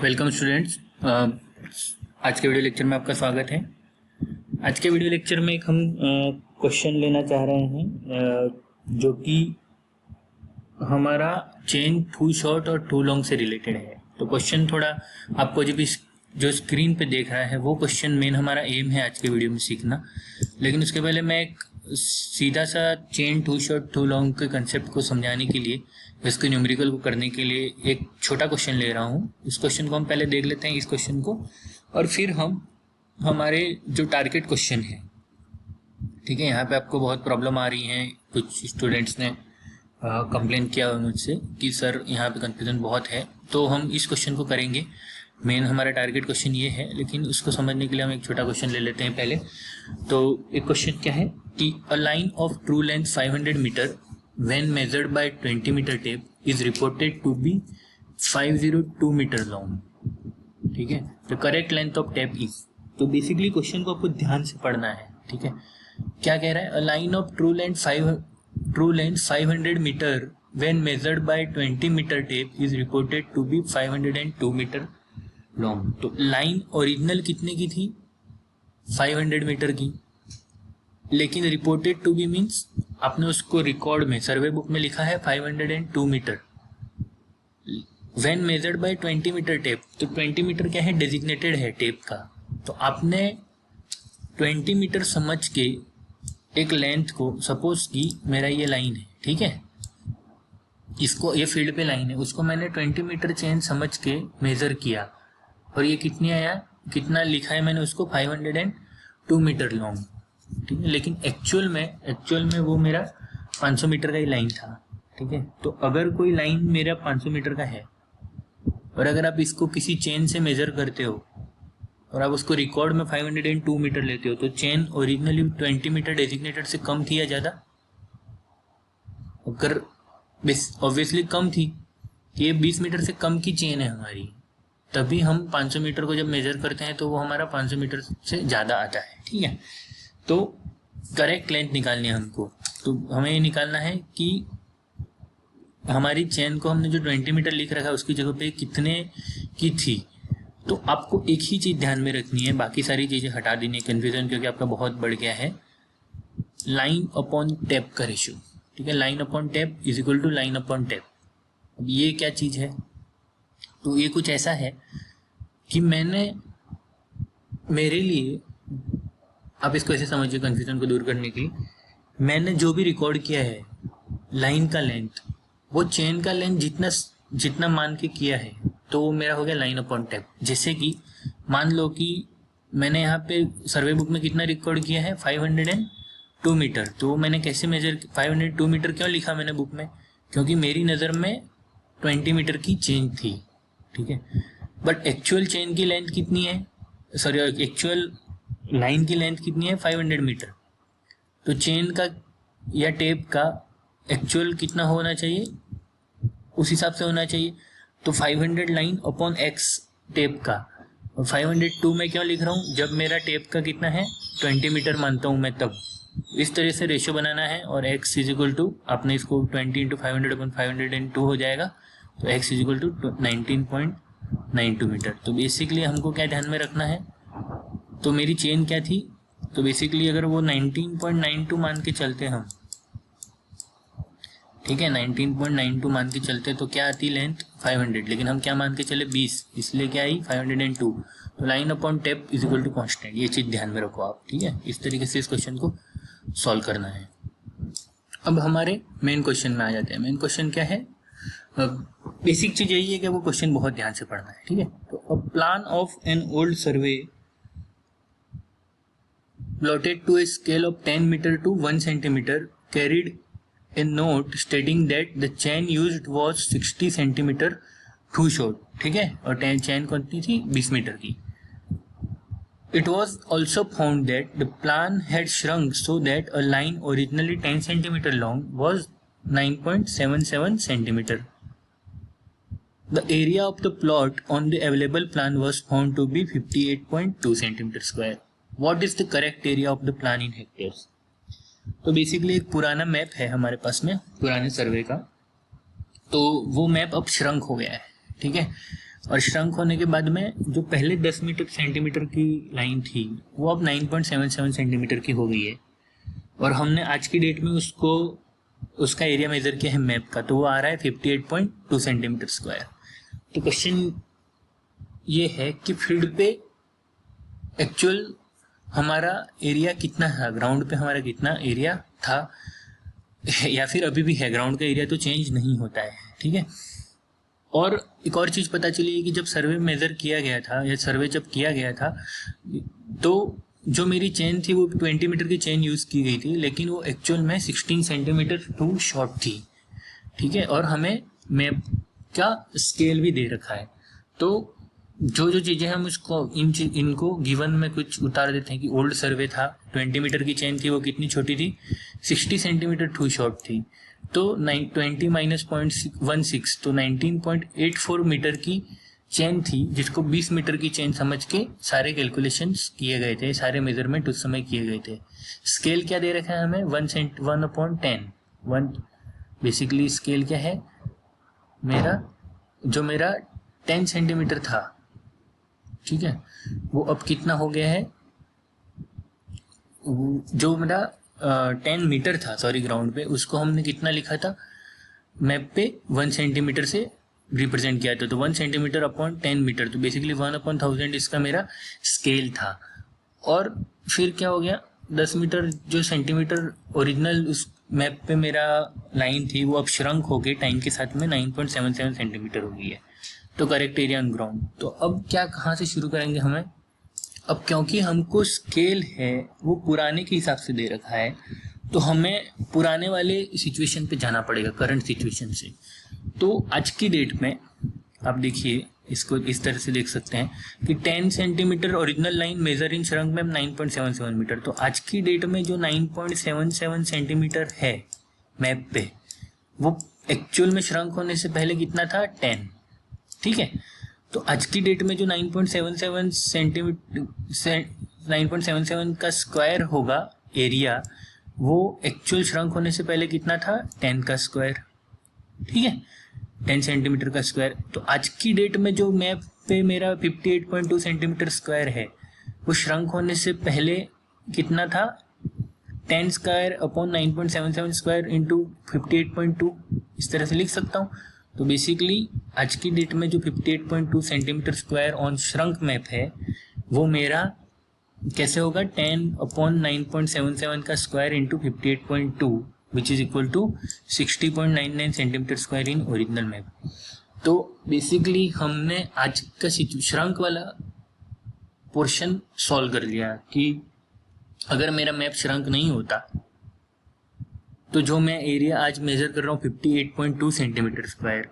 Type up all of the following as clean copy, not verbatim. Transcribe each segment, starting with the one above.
Welcome students. आज के video lecture में आपका स्वागत है। आज के वीडियो लेक्चर में एक हम क्वेश्चन लेना चाह रहे हैं जो कि हमारा चेन टू शॉर्ट और टू लॉन्ग से रिलेटेड है। तो क्वेश्चन थोड़ा आपको जो स्क्रीन पे देख रहा है वो क्वेश्चन मेन हमारा एम है आज के वीडियो में सीखना। लेकिन उसके पहले मैं एक सीधा सा chain too short too long के कंसेप्ट को समझाने के लिए, इसके न्यूमेरिकल को करने के लिए एक छोटा क्वेश्चन ले रहा हूँ। इस क्वेश्चन को हम पहले देख लेते हैं, इस क्वेश्चन को, और फिर हम हमारे जो टारगेट क्वेश्चन है, ठीक है, यहाँ पे आपको बहुत प्रॉब्लम आ रही है। कुछ स्टूडेंट्स ने कंप्लेन किया हुआ मुझसे कि सर यहाँ पे कंफ्यूजन बहुत है, तो हम इस क्वेश्चन को करेंगे। मेन हमारा टारगेट क्वेश्चन ये है, लेकिन उसको समझने के लिए हम एक छोटा क्वेश्चन ले लेते हैं पहले। तो एक क्वेश्चन क्या है कि a line of true length 500 meter when measured by 20 meter tape is reported to be 502 meter long। ठीक है, the correct length of tape is। तो बेसिकली क्वेश्चन को आपको ध्यान से पढ़ना है। ठीक है, क्या कह रहा है? a line of true length 500 meter when measured by 20 meter tape is reported to be 502 meter long। तो लाइन ओरिजिनल कितने की थी? 500 मीटर की, लेकिन रिपोर्टेड टू बी मीन्स आपने उसको रिकॉर्ड में, सर्वे बुक में लिखा है 502 meter. When measured by 20 meter tape, तो 20 मीटर क्या है? डेजिग्नेटेड है टेप का। तो आपने 20 मीटर समझ के एक लेंथ को, सपोज कि मेरा ये लाइन है, ठीक है, इसको, ये फील्ड पे लाइन है, उसको मैंने 20 मीटर चेन समझ के मेजर किया और ये कितनी आया, कितना लिखा है मैंने उसको? 502 मीटर लॉन्ग। ठीक है, लेकिन एक्चुअल में वो मेरा 500 मीटर का ही लाइन था। ठीक है, तो अगर कोई लाइन मेरा 500 मीटर का है और अगर आप इसको किसी चेन से मेजर करते हो और आप उसको रिकॉर्ड में 502 मीटर लेते हो, तो चेन ओरिजिनली 20 मीटर डेजिग्नेटेड से कम थी या ज़्यादा? अगर ऑब्वियसली कम थी, ये 20 मीटर से कम की चेन है हमारी, तभी हम 500 मीटर को जब मेजर करते हैं तो वो हमारा 500 मीटर से ज़्यादा आता है। ठीक है, तो करेक्ट लेंथ निकालनी है हमको। तो हमें ये निकालना है कि हमारी चेन को हमने जो 20 मीटर लिख रखा है उसकी जगह पे कितने की थी। तो आपको एक ही चीज़ ध्यान में रखनी है, बाकी सारी चीज़ें हटा देनी है, कन्फ्यूजन क्योंकि आपका बहुत बढ़ गया है। लाइन अपॉन टेप का रेशियो, ठीक है, line upon tape is equal to line upon tape. अब ये क्या चीज़ है? तो ये कुछ ऐसा है कि मैंने, मेरे लिए, आप इसको ऐसे समझिए कन्फ्यूजन को दूर करने के लिए, मैंने जो भी रिकॉर्ड किया है लाइन का लेंथ, वो चेन का लेंथ जितना मान के किया है, तो वो मेरा हो गया लाइन अपॉन टेप। जैसे कि मान लो कि मैंने यहाँ पे सर्वे बुक में कितना रिकॉर्ड किया है? 502 मीटर। तो मैंने कैसे मेजर, 502 मीटर क्यों लिखा मैंने बुक में? क्योंकि मेरी नज़र में 20 मीटर की चेन थी। ठीक है, बट एक्चुअल चेन की लेंथ कितनी है, सॉरी, एक्चुअल लाइन की लेंथ कितनी है? 500 मीटर। तो चेन का या टेप का एक्चुअल कितना होना चाहिए? उस हिसाब से होना चाहिए। तो 500 लाइन अपॉन एक्स टेप का, और 502 में क्यों लिख रहा हूँ? जब मेरा टेप का कितना है? 20 मीटर मानता हूँ मैं, तब इस तरह से रेशियो बनाना है। और x इज इक्वल टू, आपने इसको 20 इंटू 500 अपॉन 502 हो जाएगा, तो x is equal to 19.92 meter. तो बेसिकली हमको क्या ध्यान में रखना है? तो मेरी चेन क्या थी? तो बेसिकली अगर वो 19.92 मान के चलते हम, ठीक है, 19.92 मान के चलते, तो क्या आती लेंथ? 500, लेकिन हम क्या मान के चले? 20, इसलिए क्या आई? 502। तो line upon tape is equal to constant. ये चीज़ ध्यान में रखो आप। ठीक है, इस तरीके से इस क्वेश्चन को सॉल्व करना है। अब हमारे मेन क्वेश्चन में आ जाते हैं। मेन क्वेश्चन क्या है? बेसिक चीज़ यही है कि वो क्वेश्चन बहुत ध्यान से पढ़ना है। ठीक है, तो a plan of an old survey plotted to a scale of 10 meter to 1 centimeter carried a note stating that the chain used was 60 centimeter too short। ठीक है, और चैन कितनी थी? 20 मीटर की। It was also found that the plan had shrunk so that a line originally 10 centimeter long was 9.77 centimeter। The area of the plot on the available plan was found to be 58.2 centimeter square। What is the correct area of the plan in hectares? तो basically एक पुराना map है हमारे पास में, पुराने सर्वे का, तो वो मैप अब श्रंक हो गया है। ठीक है। और श्रंक होने के बाद में जो पहले 10 सेंटीमीटर की लाइन थी वो अब 9.77 सेंटीमीटर की हो गई है। और हमने आज की डेट में उसका एरिया मेजर किया है मैप का, तो वो आ रहा है 58.2 सेंटीमीटर स्क्वायर। तो क्वेश्चन ये है कि फील्ड पे एक्चुअल हमारा एरिया कितना था, ग्राउंड पे हमारा कितना एरिया था या फिर अभी भी है। ग्राउंड का एरिया तो चेंज नहीं होता है, ठीक है। और एक और चीज़ पता चली है कि जब सर्वे मेजर किया गया था या सर्वे जब किया गया था तो जो मेरी चेन थी वो 20 मीटर की चेन यूज़ की गई थी, लेकिन वो एक्चुअल में 16 सेंटीमीटर टू शॉर्ट थी, ठीक है। और हमें मैप का स्केल भी दे रखा है। तो जो चीज़ें हम उसको इनको गिवन में कुछ उतार देते हैं कि ओल्ड सर्वे था, 20 मीटर की चेन थी, वो कितनी छोटी थी, 60 सेंटीमीटर टू शॉर्ट थी। तो 20 माइनस 0.16 तो 19.84 मीटर की चेन थी, जिसको 20 मीटर की चेन समझ के सारे कैलकुलेशंस किए गए थे, सारे मेजरमेंट उस समय किए गए थे। स्केल क्या दे रखा है हमें, 1/10 बेसिकली स्केल क्या है मेरा 10 सेंटीमीटर था, ठीक है, वो अब कितना हो गया है, जो मेरा 10 मीटर था सॉरी ग्राउंड पे, उसको हमने कितना लिखा था मैप पे 1 सेंटीमीटर से रिप्रेजेंट किया था। तो 1 सेंटीमीटर अपॉन 10 मीटर, तो बेसिकली 1/1000 इसका मेरा स्केल था। और फिर क्या हो गया, 10 मीटर जो सेंटीमीटर ओरिजिनल उस मैप पे मेरा लाइन थी वो अब श्रंक हो गई टाइम के साथ में 9.77 सेंटीमीटर हो गई है। तो करेक्ट एरिया ऑन ग्राउंड। तो अब क्या कहाँ से शुरू करेंगे हमें, अब क्योंकि हमको स्केल है वो पुराने के हिसाब से दे रखा है, तो हमें पुराने वाले सिचुएशन पे जाना पड़ेगा, करंट सिचुएशन से। तो आज की डेट में आप देखिए, इसको इस तरह से देख सकते हैं कि 10 centimetre original line measure in shrunk में 9.77 मीटर। तो आज की डेट में जो 9.77 सेंटीमीटर है मैप पे, वो एक्चुअल में श्रंक होने से पहले कितना था, 10, ठीक है। तो आज की डेट में जो 9.77 का स्क्वायर होगा एरिया, वो एक्चुअल श्रंक होने से पहले कितना था, 10 का स्क्वायर, ठीक है, 10 सेंटीमीटर का स्क्वायर। तो आज की डेट में जो मैप पे मेरा 58.2 सेंटीमीटर स्क्वायर है, वो श्रंक होने से पहले कितना था, 10 स्क्वायर अपॉन 9.77 स्क्वायर इंटू 58.2, इस तरह से लिख सकता हूँ। तो बेसिकली आज की डेट में जो 58.2 centimeter square on shrunk map है, वो मेरा कैसे होगा, 10 अपॉन 9.77 का square into 58.2 which is equal to 60.99 centimeter square in original map. तो बेसिकली हमने आज का श्रंक वाला पोर्शन सॉल्व कर लिया कि अगर मेरा मैप श्रंक नहीं होता तो जो मैं एरिया आज मेजर कर रहा हूँ 58.2 सेंटीमीटर स्क्वायर,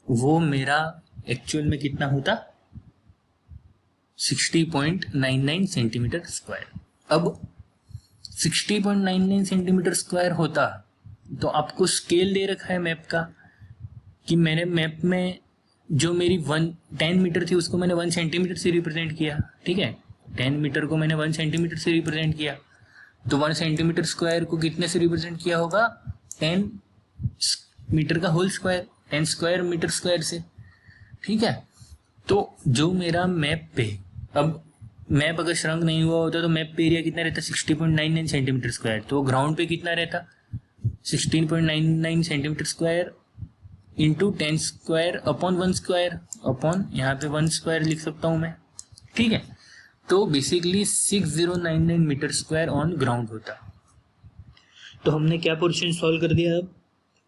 वो मेरा एक्चुअल में कितना होता, 60.99 सेंटीमीटर स्क्वायर। अब 60.99 सेंटीमीटर स्क्वायर होता तो आपको स्केल दे रखा है मैप का कि मैंने मैप में जो मेरी 10 मीटर थी उसको मैंने 1 सेंटीमीटर से रिप्रेजेंट किया, ठीक है, 10 मीटर को मैंने 1 सेंटीमीटर से रिप्रेजेंट किया। तो 1 सेंटीमीटर स्क्वायर को कितने से रिप्रेजेंट किया होगा, 10 मीटर का whole square, 10 square meter square से, ठीक है। तो जो मेरा मैप पे, अब मैप अगर श्रंक नहीं हुआ होता तो मैप पे एरिया कितना रहता, 60.99 सेंटीमीटर स्क्वायर। तो ग्राउंड पे कितना रहता, 16.99 centimetre square into 10 square upon 1 square upon यहाँ पे 1 स्क्वायर लिख सकता हूँ मैं, ठीक है। तो basically 6099 meter square on ground होता। तो हमने क्या पोर्शन सॉल्व कर दिया अब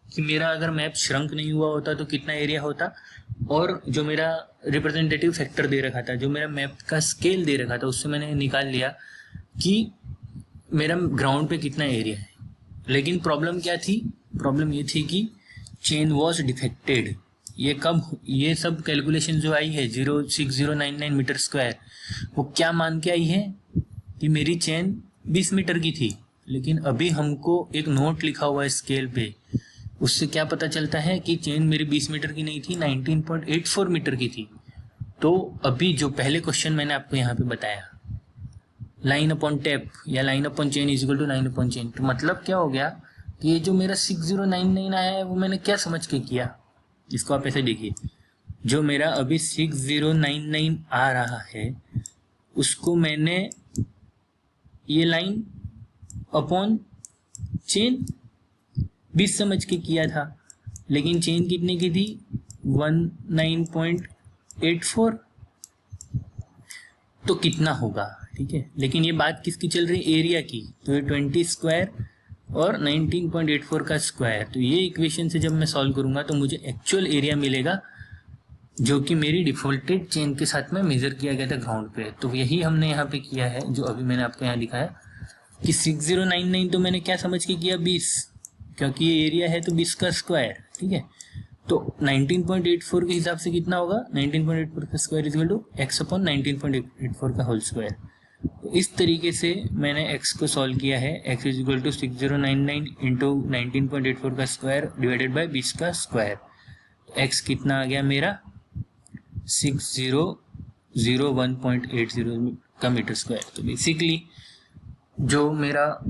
कि मेरा अगर मैप श्रंक नहीं हुआ होता तो कितना एरिया होता, और जो मेरा रिप्रेजेंटेटिव फैक्टर दे रखा था, जो मेरा मैप का स्केल दे रखा था, उससे मैंने निकाल लिया कि मेरा ग्राउंड पे कितना एरिया है। लेकिन प्रॉब्लम क्या थी, प्रॉब्लम ये थी कि चेन वॉज डिफेक्टेड। ये सब कैलकुलेशन जो आई है 06099 मीटर स्क्वायर, वो क्या मान के आई है कि मेरी चेन 20 मीटर की थी, लेकिन अभी हमको एक नोट लिखा हुआ है स्केल पे, उससे क्या पता चलता है कि चेन मेरी 20 मीटर की नहीं थी, 19.84 मीटर की थी। तो अभी जो पहले क्वेश्चन मैंने आपको यहाँ पे बताया, लाइन अपॉन टैप या line upon chain is equal to line upon chain, तो मतलब क्या हो गया कि ये जो मेरा 6099 आया है वो मैंने क्या समझ के किया, इसको आप ऐसे देखिए, जो मेरा अभी 6099 आ रहा है उसको मैंने ये लाइन अपॉन चेन 20 समझ के किया था, लेकिन चेन कितने की थी 19.84, तो कितना होगा, ठीक है। लेकिन ये बात किसकी चल रही है, एरिया की, तो ये 20 स्क्वायर और 19.84 का स्क्वायर, तो ये इक्वेशन से जब मैं सॉल्व करूंगा तो मुझे एक्चुअल एरिया मिलेगा जो कि मेरी डिफॉल्टेड चेन के साथ में मेजर किया गया था ग्राउंड पे। तो यही हमने यहाँ पे किया है, जो अभी मैंने आपको यहाँ दिखाया कि 6099 तो मैंने क्या समझ के किया 20, क्योंकि ये एरिया है तो 20 का स्क्वायर, ठीक है। तो 19.84 के हिसाब से कितना होगा, 19.84 का square is equal to x upon 19.84 का होल स्क्वायर। तो इस तरीके से मैंने x को सॉल्व किया है, x is equal to 6099 into 19.84 का स्क्वायर डिवाइडेड बाई 20 का स्क्वायर। तो x कितना आ गया मेरा 6001.80 का मीटर स्क्वायर। तो बेसिकली जो मेरा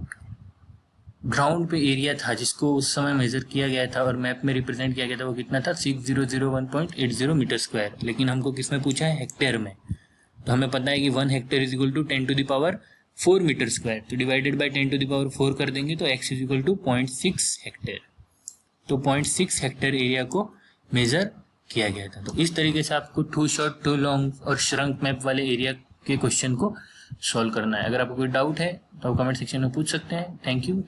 ग्राउंड पे एरिया था जिसको उस समय मेजर किया गया था और मैप में रिप्रेजेंट किया गया था वो कितना था 6001.80 मीटर स्क्वायर, लेकिन हमको किस में पूछा है, हेक्टेयर में। तो हमें पता है कि 1 hectare is equal to 10 to the power 4 metre square, तो divided by 10 to the power 4 कर देंगे तो x is equal to 0.6 hectare. तो 0.6 हेक्टेयर एरिया को मेजर किया गया था। तो इस तरीके से आपको टू शॉर्ट, टू लॉन्ग और श्रंक मैप वाले एरिया के क्वेश्चन को सॉल्व करना है। अगर आपको कोई डाउट है तो आप कमेंट सेक्शन में पूछ सकते हैं। Thank you.